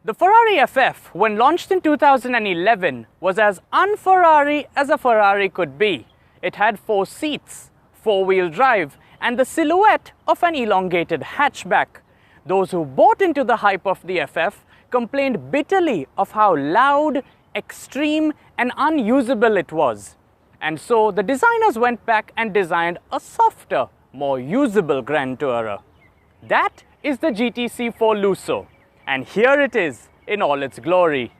The Ferrari FF, when launched in 2011, was as un-Ferrari as a Ferrari could be. It had 4 seats, 4-wheel drive, and the silhouette of an elongated hatchback. Those who bought into the hype of the FF complained bitterly of how loud, extreme, and unusable it was. And so the designers went back and designed a softer, more usable Grand Tourer. That is the GTC4 Lusso. And here it is in all its glory.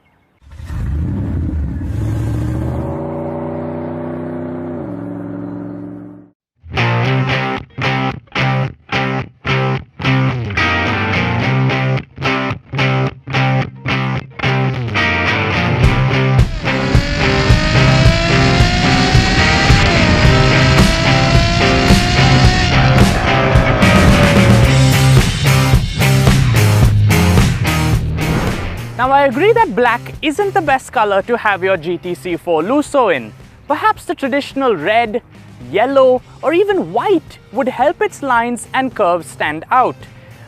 Now I agree that black isn't the best color to have your GTC4 Lusso in. Perhaps the traditional red, yellow, or even white would help its lines and curves stand out.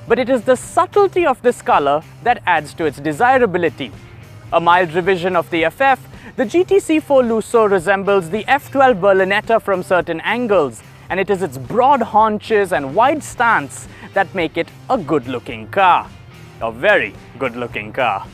But it is the subtlety of this color that adds to its desirability. A mild revision of the FF, the GTC4 Lusso resembles the F12 Berlinetta from certain angles, and it is its broad haunches and wide stance that make it a good-looking car. A very good-looking car.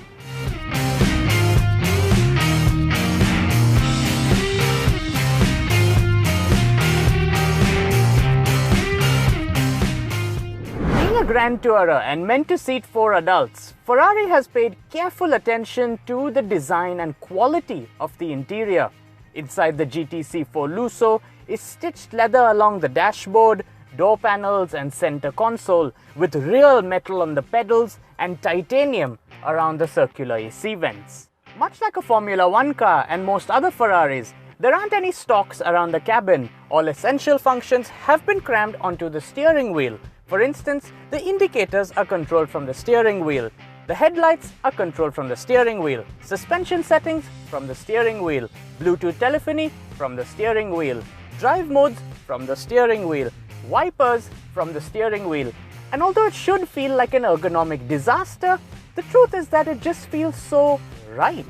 Being a Grand Tourer and meant to seat 4 adults, Ferrari has paid careful attention to the design and quality of the interior. Inside the GTC4 Lusso is stitched leather along the dashboard, door panels and center console, with real metal on the pedals and titanium around the circular AC vents. Much like a Formula 1 car and most other Ferraris, there aren't any stalks around the cabin. All essential functions have been crammed onto the steering wheel. For instance, the indicators are controlled from the steering wheel. The headlights are controlled from the steering wheel. Suspension settings from the steering wheel. Bluetooth telephony from the steering wheel. Drive modes from the steering wheel. Wipers from the steering wheel. And although it should feel like an ergonomic disaster, the truth is that it just feels so right.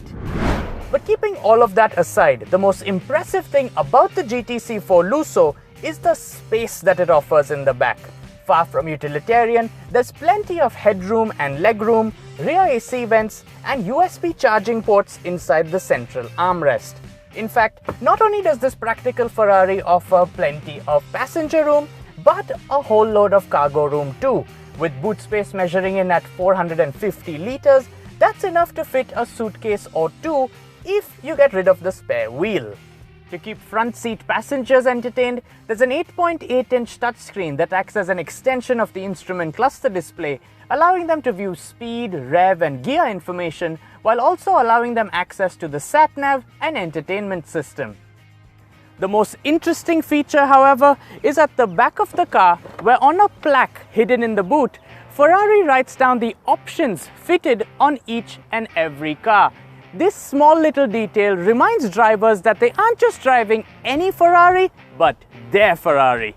But keeping all of that aside, the most impressive thing about the GTC4 Lusso is the space that it offers in the back. Far from utilitarian, there's plenty of headroom and legroom, rear AC vents, and USB charging ports inside the central armrest. In fact, not only does this practical Ferrari offer plenty of passenger room, but a whole load of cargo room too. With boot space measuring in at 450 liters, that's enough to fit a suitcase or 2 if you get rid of the spare wheel. To keep front seat passengers entertained, there's an 8.8-inch touchscreen that acts as an extension of the instrument cluster display, allowing them to view speed, rev and gear information, while also allowing them access to the sat-nav and entertainment system. The most interesting feature, however, is at the back of the car, where on a plaque hidden in the boot, Ferrari writes down the options fitted on each and every car. This small little detail reminds drivers that they aren't just driving any Ferrari, but their Ferrari.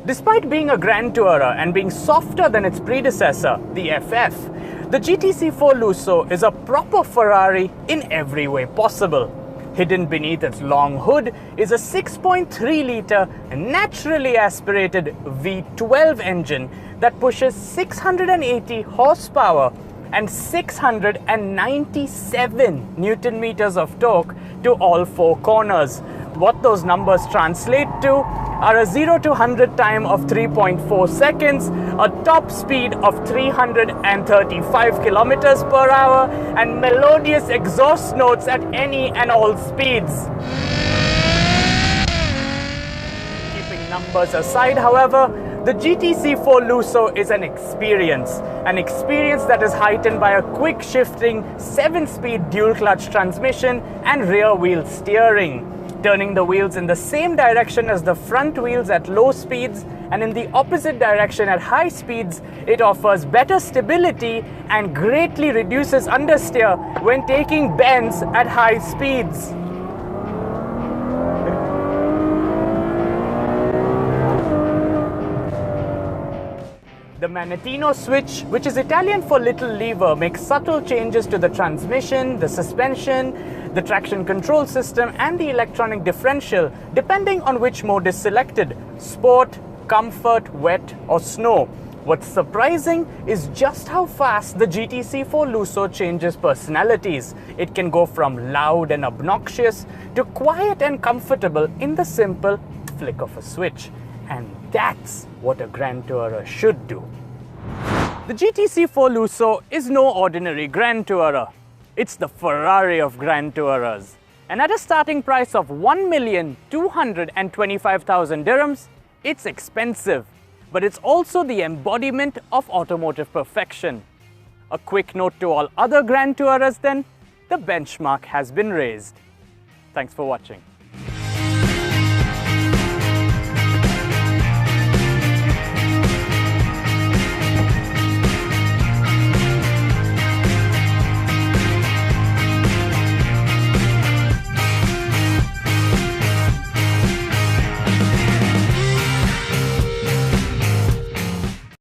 Despite being a Grand Tourer and being softer than its predecessor, the FF, the GTC4 Lusso is a proper Ferrari in every way possible. Hidden beneath its long hood is a 6.3-litre naturally aspirated V12 engine that pushes 680 horsepower and 697 Newton meters of torque to all 4 corners. What those numbers translate to are a 0 to 100 time of 3.4 seconds, a top speed of 335 kilometers per hour, and melodious exhaust notes at any and all speeds. Keeping numbers aside, however, the GTC4 Lusso is an experience that is heightened by a quick shifting 7-speed dual-clutch transmission and rear-wheel steering. Turning the wheels in the same direction as the front wheels at low speeds and in the opposite direction at high speeds, it offers better stability and greatly reduces understeer when taking bends at high speeds. The Manettino switch, which is Italian for little lever, makes subtle changes to the transmission, the suspension, the traction control system, and the electronic differential, depending on which mode is selected: sport, comfort, wet, or snow. What's surprising is just how fast the GTC4 Lusso changes personalities. It can go from loud and obnoxious to quiet and comfortable in the simple flick of a switch. And that's what a Grand Tourer should do. The GTC4 Lusso is no ordinary Grand Tourer. It's the Ferrari of Grand Tourers. And at a starting price of 1,225,000 dirhams, it's expensive. But it's also the embodiment of automotive perfection. A quick note to all other Grand Tourers then, the benchmark has been raised. Thanks for watching.